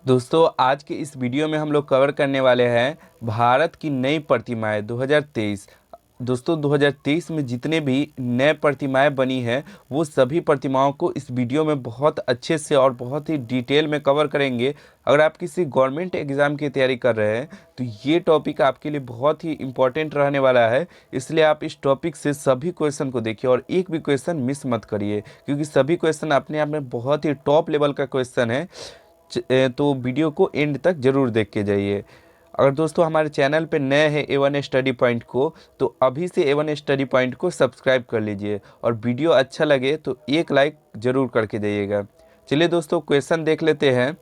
दोस्तों आज के इस वीडियो में हम लोग कवर करने वाले हैं भारत की नई प्रतिमाएं 2023। दोस्तों 2023 में जितने भी नए प्रतिमाएं बनी हैं वो सभी प्रतिमाओं को इस वीडियो में बहुत अच्छे से और बहुत ही डिटेल में कवर करेंगे। अगर आप किसी गवर्नमेंट एग्ज़ाम की तैयारी कर रहे हैं तो ये टॉपिक आपके लिए बहुत ही इम्पोर्टेंट रहने वाला है, इसलिए आप इस टॉपिक से सभी क्वेश्चन को देखिए और एक भी क्वेश्चन मिस मत करिए, क्योंकि सभी क्वेश्चन अपने आप में बहुत ही टॉप लेवल का क्वेश्चन है। तो वीडियो को एंड तक जरूर देख के जाइए। अगर दोस्तों हमारे चैनल पे नए हैं A1 स्टडी पॉइंट को, तो अभी से A1 स्टडी पॉइंट को सब्सक्राइब कर लीजिए और वीडियो अच्छा लगे तो एक लाइक ज़रूर करके जाइएगा। चलिए दोस्तों क्वेश्चन देख लेते हैं।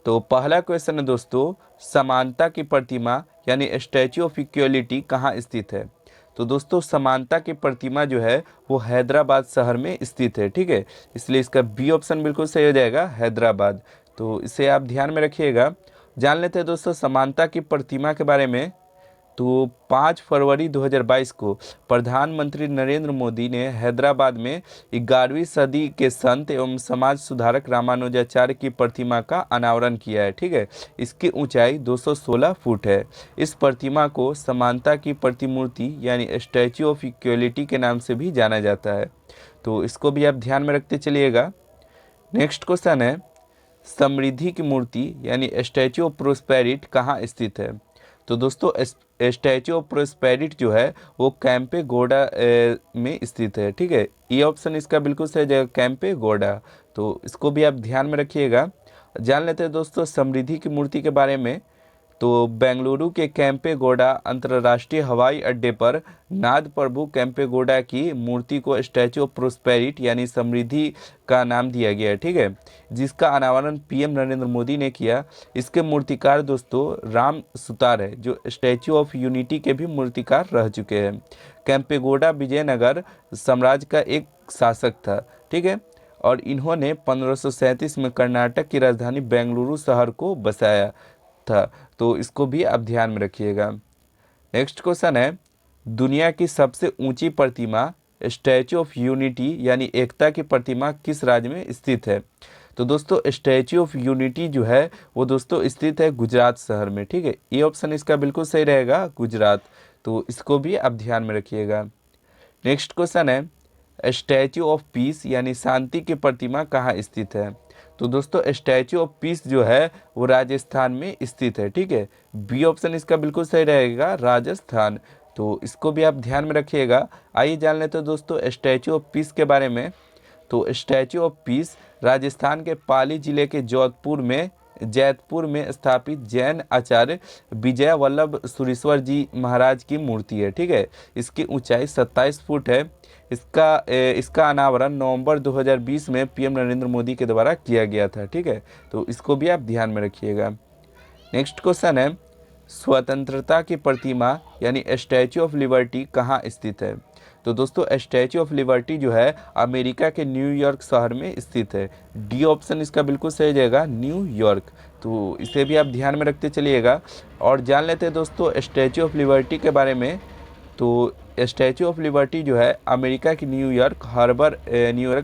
तो पहला क्वेश्चन है दोस्तों, समानता की प्रतिमा यानी स्टैच्यू ऑफ इक्वलिटी कहाँ स्थित है। तो दोस्तों समानता की प्रतिमा जो है वो हैदराबाद शहर में स्थित है, ठीक है। इसलिए इसका बी ऑप्शन बिल्कुल सही हो जाएगा, हैदराबाद। तो इसे आप ध्यान में रखिएगा। जान लेते हैं दोस्तों समानता की प्रतिमा के बारे में। तो 5 फरवरी 2022 को प्रधानमंत्री नरेंद्र मोदी ने हैदराबाद में 11वीं सदी के संत एवं समाज सुधारक रामानुजाचार्य की प्रतिमा का अनावरण किया है, ठीक है। इसकी ऊंचाई 216 फुट है। इस प्रतिमा को समानता की प्रतिमूर्ति यानी स्टैच्यू ऑफ इक्वलिटी के नाम से भी जाना जाता है। तो इसको भी आप ध्यान में रखते चलिएगा। नेक्स्ट क्वेश्चन है, समृद्धि की मूर्ति यानी स्टैच्यू ऑफ प्रोस्पेरिटी कहाँ स्थित है। तो दोस्तों स्टैच्यू ऑफ प्रोस्पेरिटी जो है वो कैंपे गोडा में स्थित है, ठीक है। ये ऑप्शन इसका बिल्कुल सही जगह कैंपे गोडा। तो इसको भी आप ध्यान में रखिएगा। जान लेते हैं दोस्तों समृद्धि की मूर्ति के बारे में। तो बेंगलुरु के कैंपेगौड़ा अंतर्राष्ट्रीय हवाई अड्डे पर नाद प्रभु कैंपेगौड़ा की मूर्ति को स्टैच्यू ऑफ प्रोस्पेरिटी यानी समृद्धि का नाम दिया गया है, ठीक है, जिसका अनावरण पीएम नरेंद्र मोदी ने किया। इसके मूर्तिकार दोस्तों राम सुतार है, जो स्टैच्यू ऑफ यूनिटी के भी मूर्तिकार रह चुके हैं। कैंपेगौड़ा विजयनगर साम्राज्य का एक शासक था, ठीक है, और इन्होंने 1537 में कर्नाटक की राजधानी बेंगलुरु शहर को बसाया था। तो इसको भी आप ध्यान में रखिएगा। नेक्स्ट क्वेश्चन है, दुनिया की सबसे ऊंची प्रतिमा स्टैच्यू ऑफ यूनिटी यानी एकता की प्रतिमा किस राज्य में स्थित है। तो दोस्तों स्टैच्यू ऑफ यूनिटी जो है वो दोस्तों स्थित है गुजरात शहर में, ठीक है। ये ऑप्शन इसका बिल्कुल सही रहेगा, गुजरात। तो इसको भी आप ध्यान में रखिएगा। नेक्स्ट क्वेश्चन है, स्टैच्यू ऑफ पीस यानी शांति की प्रतिमा कहाँ स्थित है। तो दोस्तों स्टैच्यू ऑफ पीस जो है वो राजस्थान में स्थित है, ठीक है। बी ऑप्शन इसका बिल्कुल सही रहेगा, राजस्थान। तो इसको भी आप ध्यान में रखिएगा। आइए जान लेते हैं दोस्तों स्टैच्यू ऑफ पीस के बारे में। तो स्टैच्यू ऑफ पीस राजस्थान के पाली जिले के जैतपुर में स्थापित जैन आचार्य विजय वल्लभ सुरीश्वर जी महाराज की मूर्ति है, ठीक है। इसकी ऊंचाई 27 फुट है। इसका अनावरण नवंबर 2020 में पीएम नरेंद्र मोदी के द्वारा किया गया था, ठीक है। तो इसको भी आप ध्यान में रखिएगा। नेक्स्ट क्वेश्चन है, स्वतंत्रता की प्रतिमा यानी स्टैच्यू ऑफ लिबर्टी कहाँ स्थित है। तो दोस्तों स्टैच्यू ऑफ लिबर्टी जो है अमेरिका के न्यूयॉर्क शहर में स्थित है। डी ऑप्शन इसका बिल्कुल सही जाएगा, न्यूयॉर्क। तो इसे भी आप ध्यान में रखते चलिएगा। और जान लेते हैं दोस्तों स्टैच्यू ऑफ लिबर्टी के बारे में। तो स्टैच्यू ऑफ लिबर्टी जो है अमेरिका की न्यूयॉर्क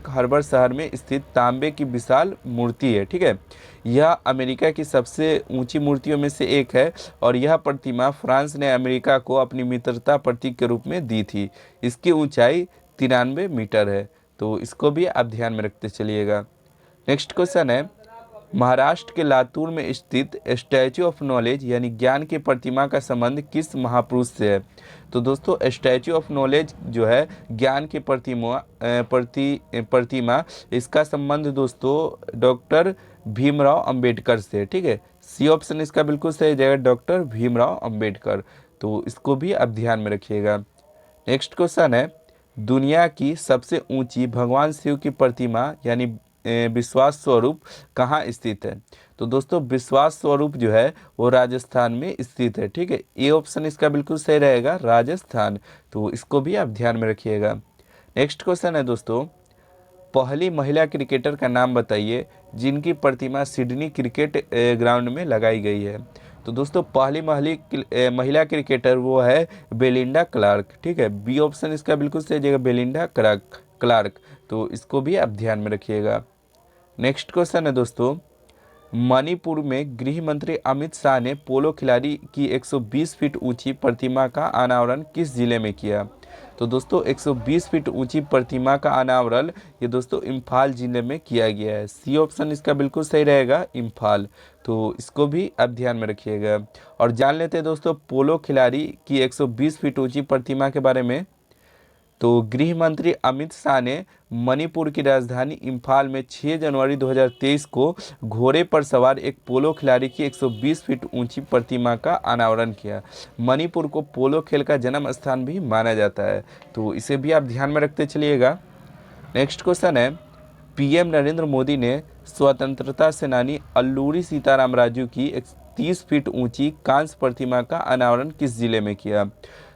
हार्बर शहर में स्थित तांबे की विशाल मूर्ति है, ठीक है। यह अमेरिका की सबसे ऊंची मूर्तियों में से एक है और यह प्रतिमा फ्रांस ने अमेरिका को अपनी मित्रता प्रतीक के रूप में दी थी। इसकी ऊंचाई 93 मीटर है। तो इसको भी आप ध्यान में रखते चलिएगा। नेक्स्ट क्वेश्चन है, महाराष्ट्र के लातूर में स्थित स्टैच्यू ऑफ नॉलेज यानी ज्ञान की प्रतिमा का संबंध किस महापुरुष से है। तो दोस्तों स्टैच्यू ऑफ नॉलेज जो है ज्ञान की प्रतिमा इसका संबंध दोस्तों डॉक्टर भीमराव अंबेडकर से, ठीक है। सी ऑप्शन इसका बिल्कुल सही जाएगा, डॉक्टर भीमराव अंबेडकर। तो इसको भी आप ध्यान में रखिएगा। नेक्स्ट क्वेश्चन है, दुनिया की सबसे ऊंची भगवान शिव की प्रतिमा यानी विश्वास स्वरूप कहाँ स्थित है। तो दोस्तों विश्वास स्वरूप जो है वो राजस्थान में स्थित है, ठीक है। ए ऑप्शन इसका बिल्कुल सही रहेगा, राजस्थान। तो इसको भी आप ध्यान में रखिएगा। नेक्स्ट क्वेश्चन है दोस्तों, पहली महिला क्रिकेटर का नाम बताइए जिनकी प्रतिमा सिडनी क्रिकेट ग्राउंड में लगाई गई है। तो दोस्तों पहली महिला क्रिकेटर वो है बेलिंडा क्लार्क, ठीक है। बी ऑप्शन इसका बिल्कुल सही जगह, बेलिंडा क्लार्क। तो इसको भी आप ध्यान में रखिएगा। नेक्स्ट क्वेश्चन है दोस्तों, मणिपुर में गृह मंत्री अमित शाह ने पोलो खिलाड़ी की 120 फीट ऊंची प्रतिमा का अनावरण किस जिले में किया? तो दोस्तों 120 फीट ऊंची प्रतिमा का अनावरण ये दोस्तों इम्फाल जिले में किया गया है। सी ऑप्शन इसका बिल्कुल सही रहेगा, इम्फाल। तो इसको भी आप ध्यान में रखिएगा। और जान लेते हैं दोस्तों पोलो खिलाड़ी की 120 फीट ऊंची प्रतिमा के बारे में। तो गृह मंत्री अमित शाह ने मणिपुर की राजधानी इम्फाल में 6 जनवरी 2023 को घोड़े पर सवार एक पोलो खिलाड़ी की 120 फीट ऊंची प्रतिमा का अनावरण किया। मणिपुर को पोलो खेल का जन्म स्थान भी माना जाता है, तो इसे भी आप ध्यान में रखते चलिएगा। नेक्स्ट क्वेश्चन है, पीएम नरेंद्र मोदी ने स्वतंत्रता सेनानी अल्लूरी सीताराम राजू की 30 फीट ऊंची कांस्य प्रतिमा का अनावरण किस जिले में किया?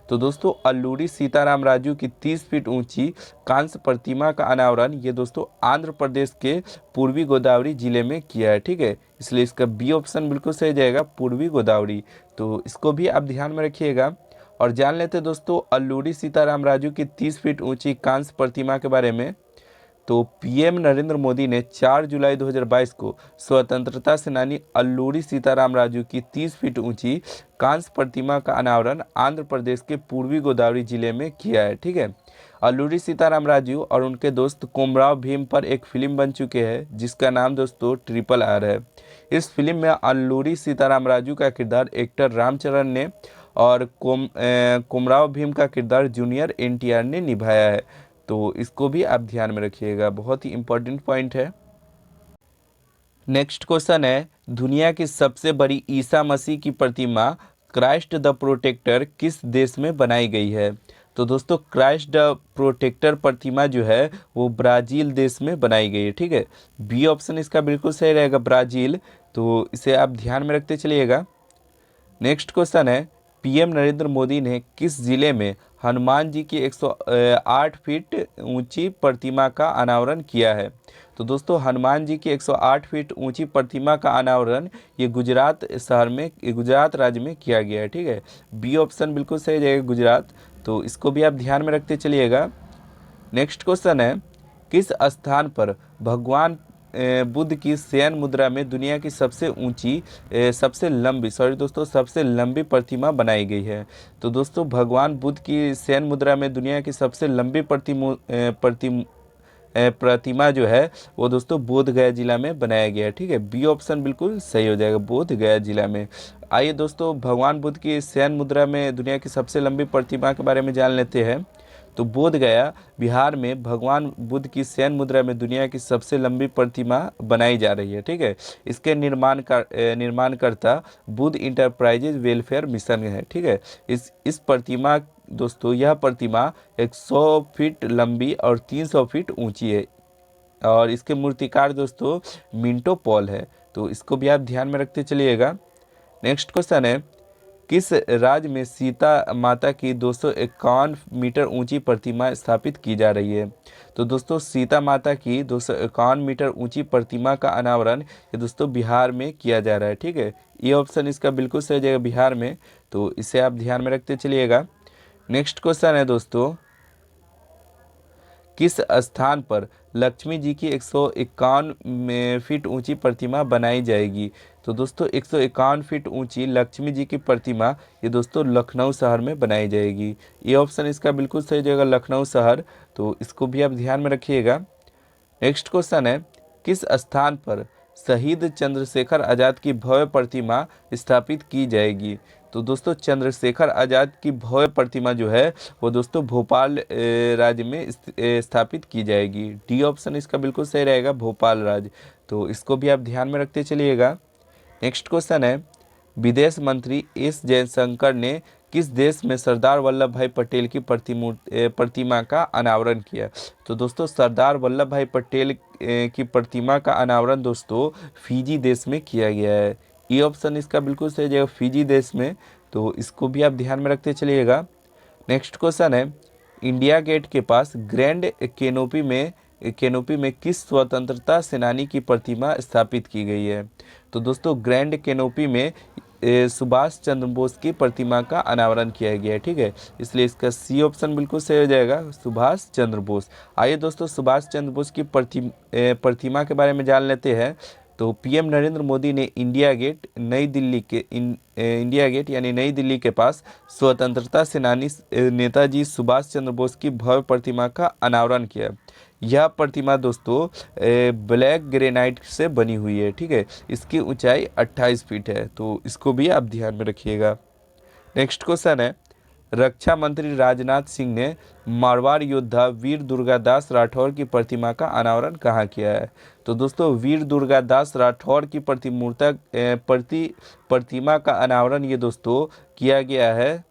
तो दोस्तों अल्लूरी सीताराम राजू की 30 फीट ऊंची कांस्य प्रतिमा का अनावरण ये दोस्तों आंध्र प्रदेश के पूर्वी गोदावरी जिले में किया है। ठीक है, इसलिए इसका बी ऑप्शन बिल्कुल सही जाएगा, पूर्वी गोदावरी। तो इसको भी आप ध्यान में रखिएगा। और जान लेते हैं दोस्तों अल्लूरी सीताराम राजू की 30 फीट ऊंची कांस्य प्रतिमा के बारे में। तो पीएम नरेंद्र मोदी ने 4 जुलाई 2022 को स्वतंत्रता सेनानी अल्लूरी सीताराम राजू की 30 फीट ऊंची कांस्य प्रतिमा का अनावरण आंध्र प्रदेश के पूर्वी गोदावरी जिले में किया है। ठीक है, अल्लूरी सीताराम राजू और उनके दोस्त कोमराव भीम पर एक फिल्म बन चुके हैं जिसका नाम दोस्तों RRR है। इस फिल्म में अल्लूरी सीताराम राजू का किरदार एक्टर रामचरण ने और कोमराव भीम का किरदार जूनियर NTR ने निभाया है। तो इसको भी आप ध्यान में रखिएगा, बहुत ही इंपॉर्टेंट पॉइंट है। नेक्स्ट क्वेश्चन है, दुनिया की सबसे बड़ी ईसा मसीह की प्रतिमा क्राइस्ट द प्रोटेक्टर किस देश में बनाई गई है? तो दोस्तों क्राइस्ट द प्रोटेक्टर प्रतिमा जो है वो ब्राज़ील देश में बनाई गई है। ठीक है, बी ऑप्शन इसका बिल्कुल सही रहेगा, ब्राज़ील। तो इसे आप ध्यान में रखते चलिएगा। नेक्स्ट क्वेश्चन है, पीएम नरेंद्र मोदी ने किस जिले में हनुमान जी की 108 फीट ऊंची प्रतिमा का अनावरण किया है? तो दोस्तों हनुमान जी की 108 फीट ऊंची प्रतिमा का अनावरण ये गुजरात शहर में, गुजरात राज्य में किया गया है। ठीक है, बी ऑप्शन बिल्कुल सही जाएगा, गुजरात। तो इसको भी आप ध्यान में रखते चलिएगा। नेक्स्ट क्वेश्चन है, किस स्थान पर भगवान बुद्ध की शयन मुद्रा में दुनिया की सबसे ऊंची सबसे लंबी प्रतिमा बनाई गई है? तो दोस्तों भगवान बुद्ध की शयन मुद्रा में दुनिया की सबसे लंबी प्रतिमा जो है वो दोस्तों बोध गया जिला में बनाया गया है। ठीक है, बी ऑप्शन बिल्कुल सही हो जाएगा, बोध गया जिला में। आइए दोस्तों भगवान बुद्ध की शयन मुद्रा में दुनिया की सबसे लंबी प्रतिमा के बारे में जान लेते हैं। तो बोध गया बिहार में भगवान बुद्ध की शयन मुद्रा में दुनिया की सबसे लंबी प्रतिमा बनाई जा रही है। ठीक है, इसके निर्माणकर्ता बुद्ध इंटरप्राइजेज वेलफेयर मिशन है। ठीक है, इस प्रतिमा दोस्तों यह प्रतिमा 100 फीट लंबी और 300 फीट ऊंची है और इसके मूर्तिकार दोस्तों मिंटो पॉल है। तो इसको भी आप ध्यान में रखते चलिएगा। नेक्स्ट क्वेश्चन है, किस राज्य में सीता माता की 251 मीटर ऊंची प्रतिमा स्थापित की जा रही है? तो दोस्तों सीता माता की 251 मीटर ऊंची प्रतिमा का अनावरण ये दोस्तों बिहार में किया जा रहा है। ठीक है, ये ऑप्शन इसका बिल्कुल सही जाएगा, बिहार में। तो इसे आप ध्यान में रखते चलिएगा। नेक्स्ट क्वेश्चन है दोस्तों, किस स्थान पर लक्ष्मी जी की 151 फीट ऊंची प्रतिमा बनाई जाएगी? तो दोस्तों 151 फीट ऊंची लक्ष्मी जी की प्रतिमा ये दोस्तों लखनऊ शहर में बनाई जाएगी। ये ऑप्शन इसका बिल्कुल सही जाएगा, लखनऊ शहर। तो इसको भी आप ध्यान में रखिएगा। नेक्स्ट क्वेश्चन है, किस स्थान पर शहीद चंद्रशेखर आज़ाद की भव्य प्रतिमा स्थापित की जाएगी? तो दोस्तों चंद्रशेखर आज़ाद की भव्य प्रतिमा जो है वो दोस्तों भोपाल राज्य में स्थापित की जाएगी। डी ऑप्शन इसका बिल्कुल सही रहेगा, भोपाल राज्य। तो इसको भी आप ध्यान में रखते चलिएगा। नेक्स्ट क्वेश्चन है, विदेश मंत्री एस जयशंकर ने किस देश में सरदार वल्लभ भाई पटेल की प्रतिमा का अनावरण किया? तो दोस्तों सरदार वल्लभ भाई पटेल की प्रतिमा का अनावरण दोस्तों फिजी देश में किया गया है। ये ऑप्शन इसका बिल्कुल सही जाएगा, फिजी देश में। तो इसको भी आप ध्यान में रखते चलिएगा। नेक्स्ट क्वेश्चन है, इंडिया गेट के पास ग्रैंड कैनोपी में किस स्वतंत्रता सेनानी की प्रतिमा स्थापित की गई है? तो दोस्तों ग्रैंड कैनोपी में सुभाष चंद्र बोस की प्रतिमा का अनावरण किया गया है। ठीक है, इसलिए इसका सी ऑप्शन बिल्कुल सही हो जाएगा, सुभाष चंद्र बोस। आइए दोस्तों सुभाष चंद्र बोस की प्रतिमा के बारे में जान लेते हैं। तो पीएम नरेंद्र मोदी ने इंडिया गेट यानी नई दिल्ली के पास स्वतंत्रता सेनानी नेताजी सुभाष चंद्र बोस की भव्य प्रतिमा का अनावरण किया। यह प्रतिमा दोस्तों ब्लैक ग्रेनाइट से बनी हुई है, ठीक है। इसकी ऊंचाई 28 फीट है, तो इसको भी आप ध्यान में रखिएगा। नेक्स्ट क्वेश्चन है, रक्षा मंत्री राजनाथ सिंह ने मारवाड़ योद्धा वीर दुर्गादास राठौर की प्रतिमा का अनावरण कहाँ किया है? तो दोस्तों वीर दुर्गादास राठौर की प्रतिमा का अनावरण ये दोस्तों किया गया है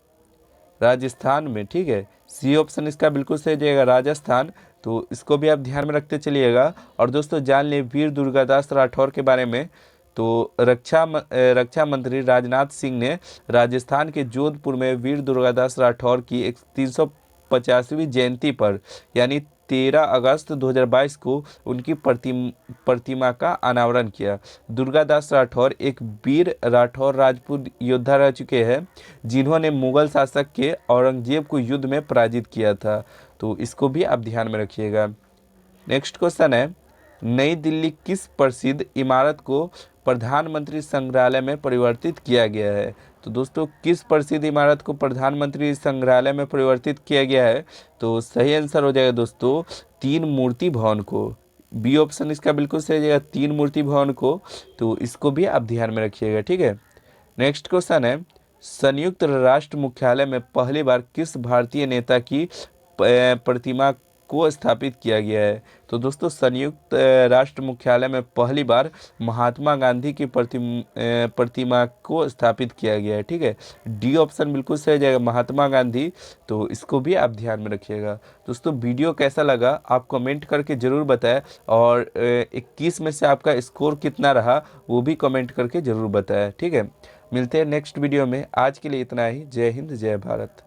राजस्थान में, ठीक है। सी ऑप्शन इसका बिल्कुल सही जाएगा, राजस्थान। तो इसको भी आप ध्यान में रखते चलिएगा। और दोस्तों जान लें वीर दुर्गादास राठौर के बारे में, तो रक्षा मंत्री राजनाथ सिंह ने राजस्थान के जोधपुर में वीर दुर्गादास राठौर की 350वीं जयंती पर यानी 13 अगस्त 2022 को उनकी प्रतिमा का अनावरण किया। दुर्गादास राठौर एक वीर राठौर राजपूत योद्धा रह चुके हैं जिन्होंने मुगल शासक के औरंगजेब को युद्ध में पराजित किया था। तो इसको भी आप ध्यान में रखिएगा। नेक्स्ट क्वेश्चन है, नई दिल्ली किस प्रसिद्ध इमारत को प्रधानमंत्री संग्रहालय में परिवर्तित किया गया है? तो दोस्तों किस प्रसिद्ध इमारत को प्रधानमंत्री संग्रहालय में परिवर्तित किया गया है? तो सही आंसर हो जाएगा दोस्तों तीन मूर्ति भवन को। बी ऑप्शन इसका बिल्कुल सही हो जाएगा, तीन मूर्ति भवन को। तो इसको भी आप ध्यान में रखिएगा, ठीक है। नेक्स्ट क्वेश्चन है, संयुक्त राष्ट्र मुख्यालय में पहली बार किस भारतीय नेता की प्रतिमा को स्थापित किया गया है? तो दोस्तों संयुक्त राष्ट्र मुख्यालय में पहली बार महात्मा गांधी की प्रतिमा को स्थापित किया गया है, ठीक है। डी ऑप्शन बिल्कुल सही जाएगा, महात्मा गांधी। तो इसको भी आप ध्यान में रखिएगा। दोस्तों वीडियो कैसा लगा आप कमेंट करके ज़रूर बताएं, और 21 में से आपका स्कोर कितना रहा वो भी कमेंट करके ज़रूर बताएं, ठीक है। मिलते हैं नेक्स्ट वीडियो में। आज के लिए इतना ही। जय हिंद, जय भारत।